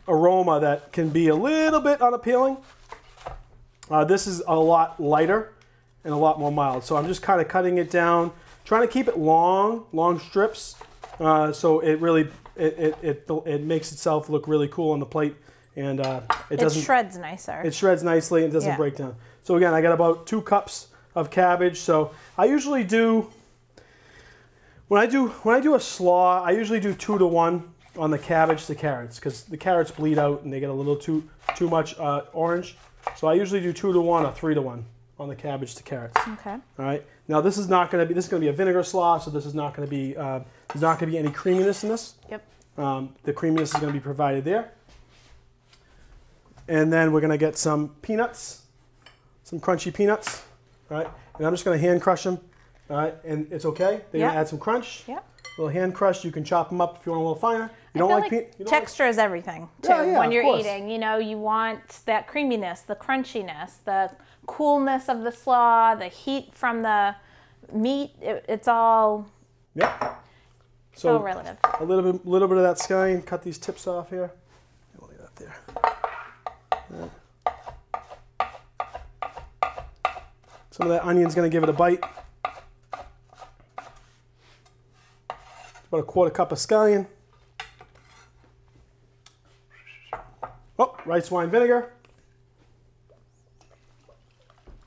aroma that can be a little bit unappealing. This is a lot lighter and a lot more mild. So I'm just kind of cutting it down, trying to keep it long strips, so it really it makes itself look really cool on the plate, and it shreds nicer. It shreds nicely and doesn't break down. So again, I got about 2 cups of cabbage. So I usually do when I do a slaw, I usually do 2 to 1 on the cabbage to carrots, because the carrots bleed out and they get a little too much orange. So I usually do 2 to 1 or 3 to 1 on the cabbage to carrots. Okay. All right. Now this is going to be a vinegar slaw, so this is not going to be there's not going to be any creaminess in this. Yep. The creaminess is going to be provided there. And then we're going to get some peanuts, some crunchy peanuts. All right. And I'm just going to hand crush them. All right. And it's okay. They're going to add some crunch. Yep. A little hand crushed. You can chop them up if you want a little finer. You don't like texture is everything too. When you're eating, you know, you want that creaminess, the crunchiness, the coolness of the slaw, the heat from the meat. It's all so relative. A little bit of that scallion. Cut these tips off here. We'll leave that there. Some of that onion's going to give it a bite. About a 1/4 cup of scallion. Oh, rice wine vinegar.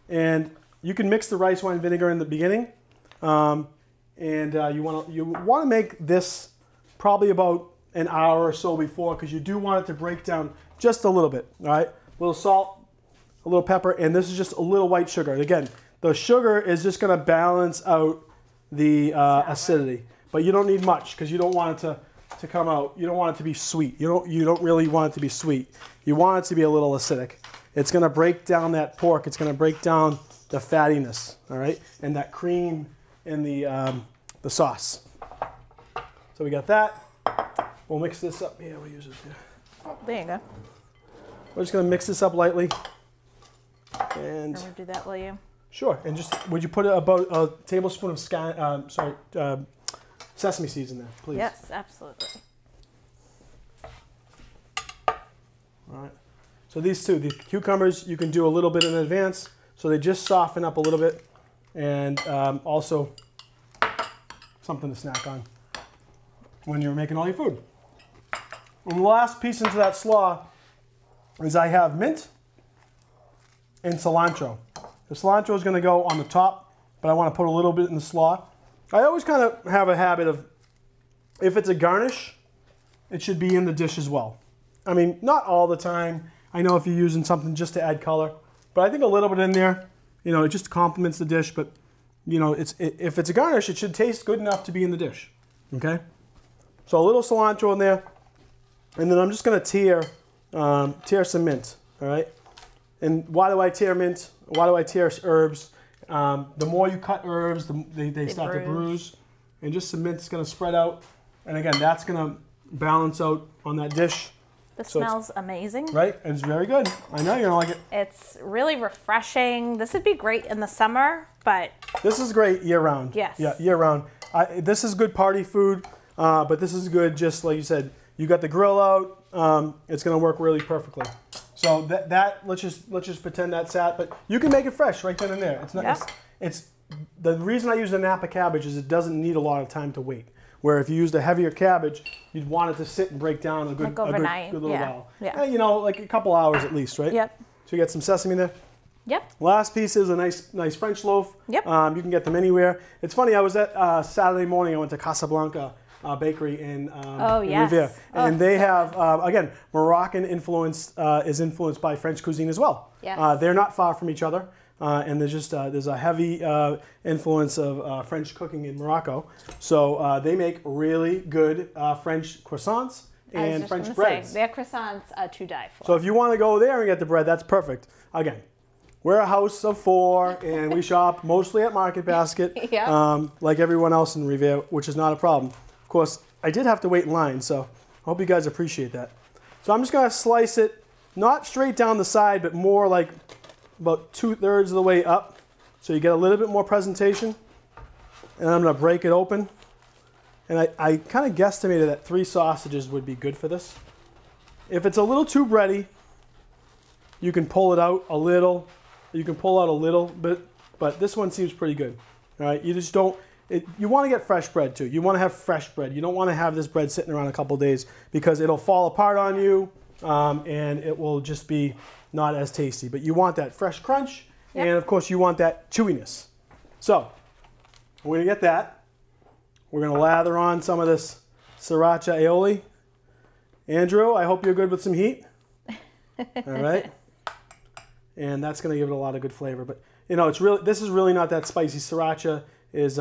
And you can mix the rice wine vinegar in the beginning. You want to make this probably about an hour or so before, because you do want it to break down just a little bit. All right, a little salt, a little pepper, and this is just a little white sugar. And again, the sugar is just going to balance out the acidity. But you don't need much, because you don't want it to come out. You don't want it to be sweet. You don't really want it to be sweet. You want it to be a little acidic. It's going to break down that pork. It's going to break down the fattiness, all right, and that cream in the sauce. So we got that. We'll mix this up. Yeah, we'll use it here. Oh, there you go. We're just going to mix this up lightly. And I'm going to do that, will you? Sure. And just would you put about a tablespoon of sesame seeds in there, please? Yes, absolutely. All right. So these two, the cucumbers, you can do a little bit in advance, so they just soften up a little bit, and also something to snack on when you're making all your food. And the last piece into that slaw is I have mint and cilantro. The cilantro is going to go on the top, but I want to put a little bit in the slaw. I always kind of have a habit of, if it's a garnish, it should be in the dish as well. I mean, not all the time. I know if you're using something just to add color, but I think a little bit in there, you know, it just complements the dish. But, you know, if it's a garnish, it should taste good enough to be in the dish. Okay? So a little cilantro in there, and then I'm just going to tear some mint. All right? And why do I tear mint? Why do I tear herbs? The more you cut herbs, they start to bruise. And just some mint is going to spread out. And again, that's going to balance out on that dish. This smells amazing. Right? And it's very good. I know you're going to like it. It's really refreshing. This would be great in the summer, but... This is great year-round. Yes. Yeah, year-round. This is good party food, but this is good just like you said. You got the grill out. It's going to work really perfectly. So let's just pretend that's that. But you can make it fresh right then and there. It's not. Yep. It's the reason I use the Napa cabbage is it doesn't need a lot of time to wait. Where if you used a heavier cabbage, you'd want it to sit and break down a good, like overnight. good little while. Yeah. You know, like a couple hours at least, right? Yep. So you got some sesame there. Yep. Last piece is a nice French loaf. Yep. You can get them anywhere. It's funny. I was at Saturday morning. I went to Casablanca Bakery in Revere, and they have again Moroccan influence is influenced by French cuisine as well. Yes. They're not far from each other, and there's a heavy influence of French cooking in Morocco. So they make really good French croissants and French breads. Their croissants are to die for. So if you want to go there and get the bread, that's perfect. Again, we're a house of 4, and we shop mostly at Market Basket, like everyone else in Revere, which is not a problem. Of course, I did have to wait in line, so I hope you guys appreciate that. So I'm just going to slice it, not straight down the side, but more like about 2/3 of the way up, so you get a little bit more presentation. And I'm going to break it open. And I kind of guesstimated that 3 sausages would be good for this. If it's a little too bready, you can pull it out a little. You can pull out a little bit, but this one seems pretty good. All right, you just don't. You want to get fresh bread too. You want to have fresh bread. You don't want to have this bread sitting around a couple days because it'll fall apart on you, and it will just be not as tasty. But you want that fresh crunch, and of course you want that chewiness. So we're gonna get that. We're gonna lather on some of this Sriracha Aioli. Andrew, I hope you're good with some heat. All right. And that's going to give it a lot of good flavor. But, you know, this is really not that spicy. Sriracha is...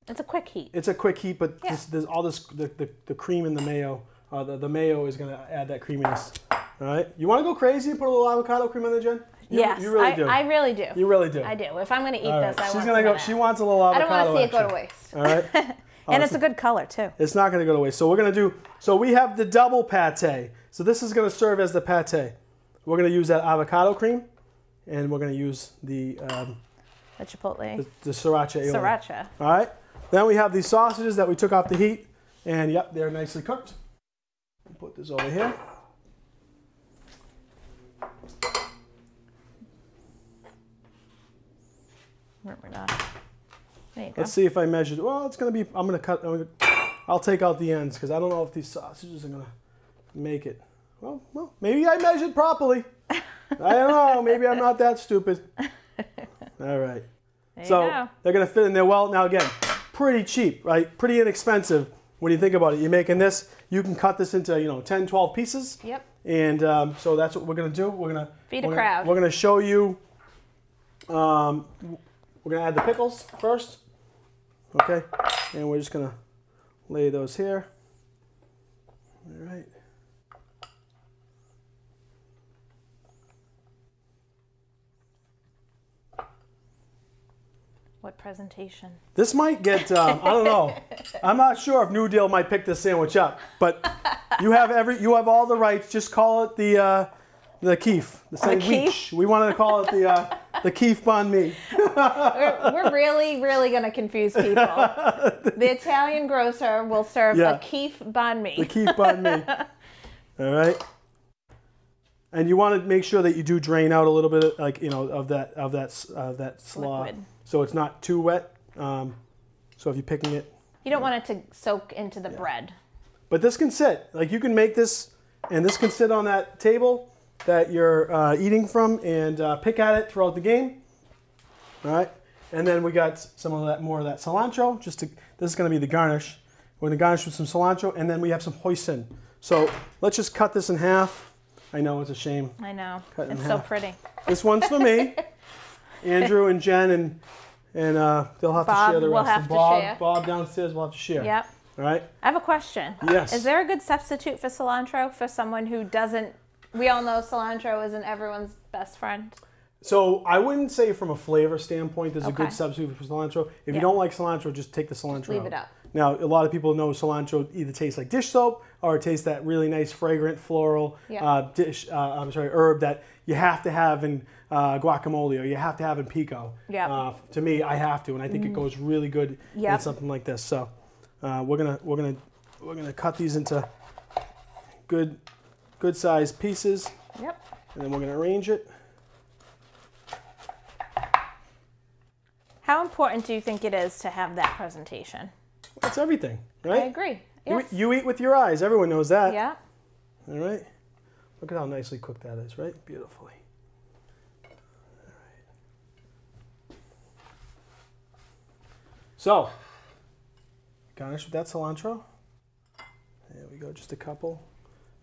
it's a quick heat. It's a quick heat, but there's all this, the cream in the mayo. The mayo is going to add that creaminess. All right? You want to go crazy and put a little avocado cream in there, Jen? Yes, you really do. I really do. You really do. I do. If I'm going to eat this, I want to go. She wants a little avocado. I don't want to see it go to waste. All right? And it's a good color, too. It's not going to go to waste. So we're going to do... So we have the double pate. So this is going to serve as the pate. We're going to use that avocado cream, and we're going to use the chipotle, the Sriracha Aioli. Sriracha. All right. Then we have these sausages that we took off the heat, and yep, they're nicely cooked. Put this over here. There you go. Let's see if I measured. Well, it's going to be. I'm going to cut. I'll take out the ends because I don't know if these sausages are going to make it. Well, maybe I measured properly. I don't know. Maybe I'm not that stupid. All right. So they're going to fit in there well. Now, again, pretty cheap, right? Pretty inexpensive when you think about it. You're making this. You can cut this into, 10, 12 pieces. Yep. And so that's what we're going to do. We're going to feed a crowd. We're going to show you. We're going to add the pickles first. Okay. And we're just going to lay those here. All right. What presentation? This might get, I don't know. I'm not sure if New Deal might pick this sandwich up, but you have all the rights. Just call it the Keefe, the sandwich. We wanted to call it the Keefe Banh Mi. We're really, really going to confuse people. The Italian grocer will serve a Keefe Banh Mi. The Keefe Banh Mi. All right. And you want to make sure that you do drain out a little bit, of that slaw. Liquid. So it's not too wet. So if you're picking it, you don't want it to soak into the bread. But this can sit. Like you can make this, and this can sit on that table that you're eating from, and pick at it throughout the game. All right. And then we got some of that, more of that cilantro. This is going to be the garnish. We're going to garnish with some cilantro, and then we have some hoisin. So let's just cut this in half. I know it's a shame. I know. It's so pretty. This one's for me. Andrew and Jen and they'll have to share the rest. Bob downstairs will have to share. Yep. All right. I have a question. Yes. Is there a good substitute for cilantro for someone who doesn't? We all know cilantro isn't everyone's best friend. So I wouldn't say from a flavor standpoint there's a good substitute for cilantro. If you don't like cilantro, just take the cilantro out. Leave it out. Now, a lot of people know cilantro either tastes like dish soap or it tastes that really nice, fragrant, floral herb that you have to have in guacamole or you have to have in pico. Yeah. To me, I have to, and I think it goes really good in something like this. So we're gonna cut these into good sized pieces. Yep. And then we're gonna arrange it. How important do you think it is to have that presentation? That's everything, right? I agree. Yes. You eat with your eyes. Everyone knows that. Yeah. All right. Look at how nicely cooked that is, right? Beautifully. All right. So, garnish with that cilantro. There we go, just a couple.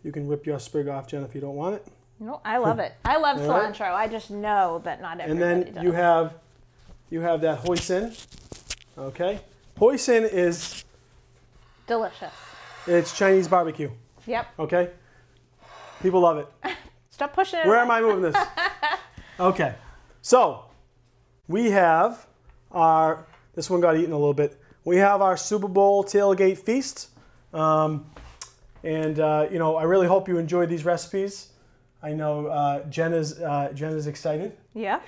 You can rip your sprig off, Jen, if you don't want it. No, I love it. I love cilantro. Right. I just know that not everybody does. And then you have that hoisin. Okay. Hoisin is delicious. It's Chinese barbecue. Yep. Okay. People love it. Stop pushing it. Where am I moving this? Okay. So we have this one got eaten a little bit. We have our Super Bowl tailgate feast. You know, I really hope you enjoyed these recipes. I know Jen is excited. Yeah.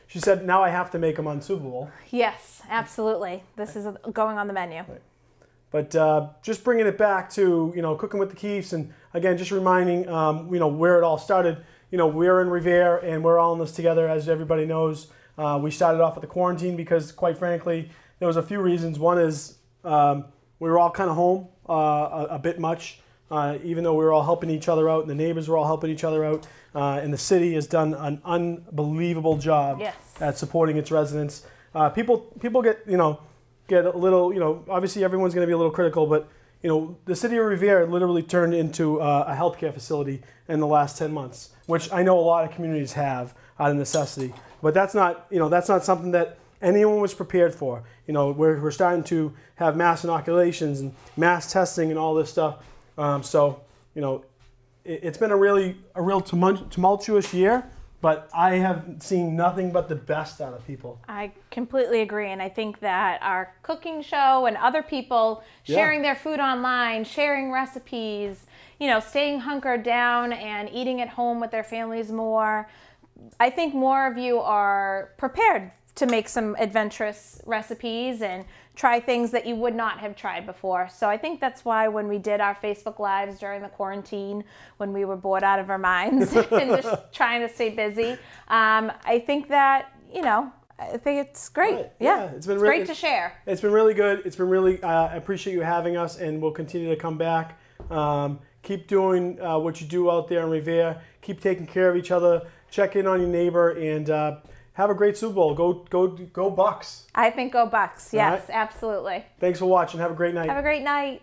She said, now I have to make them on Super Bowl. Yes, absolutely. This is going on the menu. Right. But just bringing it back to, you know, cooking with the Keefes, and again, just reminding, you know, where it all started. You know, we're in Revere, and we're all in this together, as everybody knows. We started off with the quarantine because, quite frankly, there was a few reasons. One is we were all kind of home a bit much, even though we were all helping each other out, and the neighbors were all helping each other out. And the city has done an unbelievable job at supporting its residents. People get, you know, get a little, you know, obviously everyone's going to be a little critical, but, you know, the city of Revere literally turned into a healthcare facility in the last 10 months, which I know a lot of communities have out of necessity. But that's not, you know, that's not something that anyone was prepared for. You know, we're starting to have mass inoculations and mass testing and all this stuff. So, you know, it's been a real tumultuous year, but I have seen nothing but the best out of people. I completely agree, and I think that our cooking show and other people sharing their food online, sharing recipes, you know, staying hunkered down and eating at home with their families more. I think more of you are prepared to make some adventurous recipes and try things that you would not have tried before. So I think that's why when we did our Facebook Lives during the quarantine, when we were bored out of our minds and just trying to stay busy, I think that, you know, I think it's great. Right. Yeah, it's been great to share. It's been really good. It's been really, I appreciate you having us, and we'll continue to come back. Keep doing what you do out there in Revere. Keep taking care of each other. Check in on your neighbor, and have a great Super Bowl. Go Bucks. I think go Bucks. Yes, right. Absolutely. Thanks for watching. Have a great night. Have a great night.